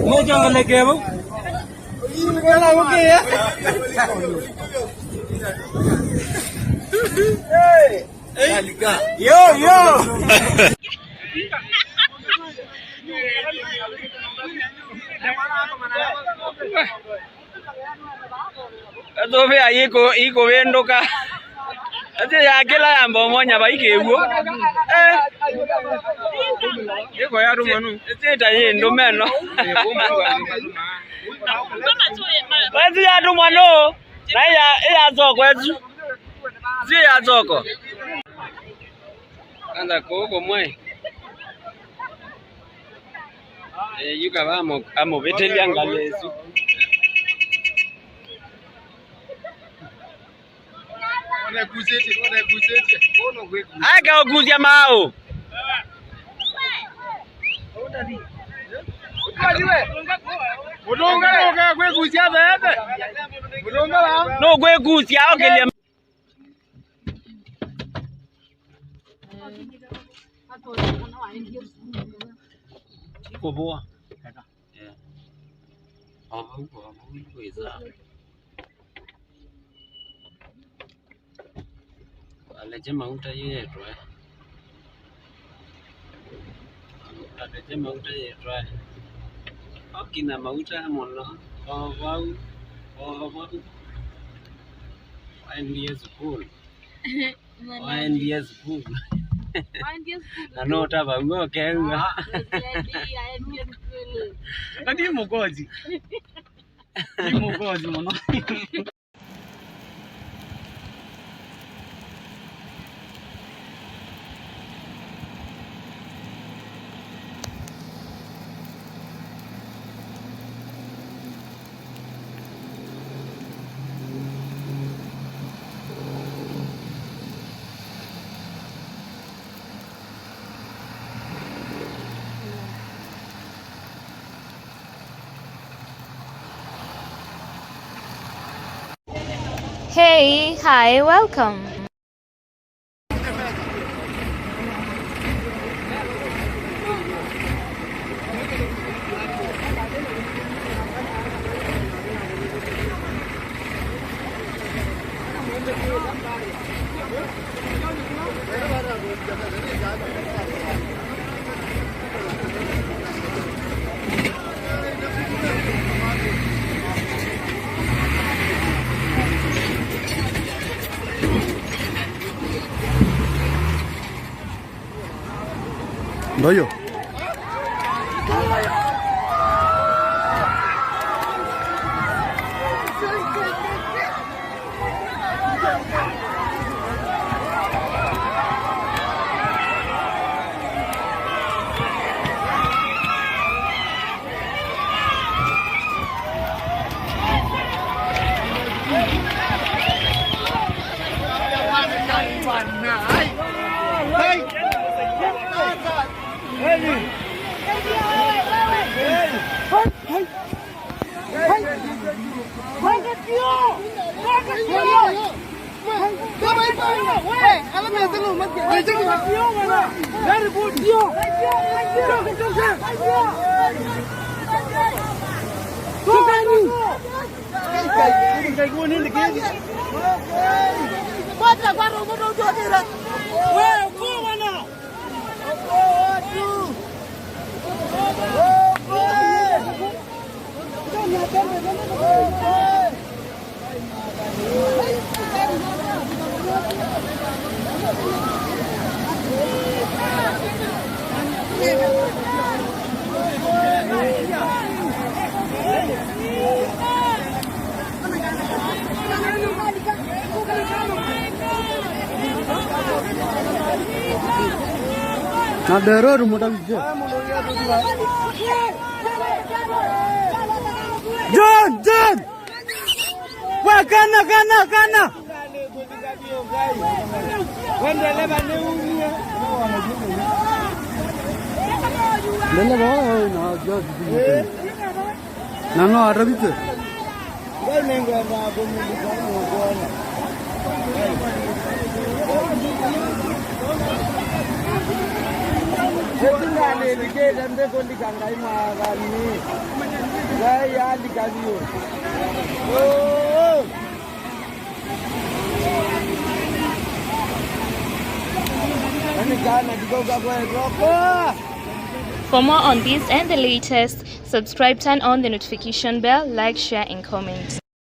Mau jangan lagi apa? Yo yo. Aduh, iko wendo ka. Ati ya kila ambo monya ba ike ewo. Iko ya rumanu. Ati ta yendo meno. Ati ya rumano. Na ya zoko ezu. Zi ya zoko. Anda koko mwe. Yuka ba amo beteli angalezu. Aga oguzia mao. No gwe guzia ogelia. Koboa. Yeah. Aleje mauta yetu aleje mauta yetu okina mauta mono wau waendie school ano taba ngo kenga ndi mugozi mono. Hey, hi, welcome. Doyo. Ada error mudah saja. John, wah kana. Lele bawa, na just. Nano ada bitu. For more on this and the latest, subscribe, turn on the notification bell, like, share and comment.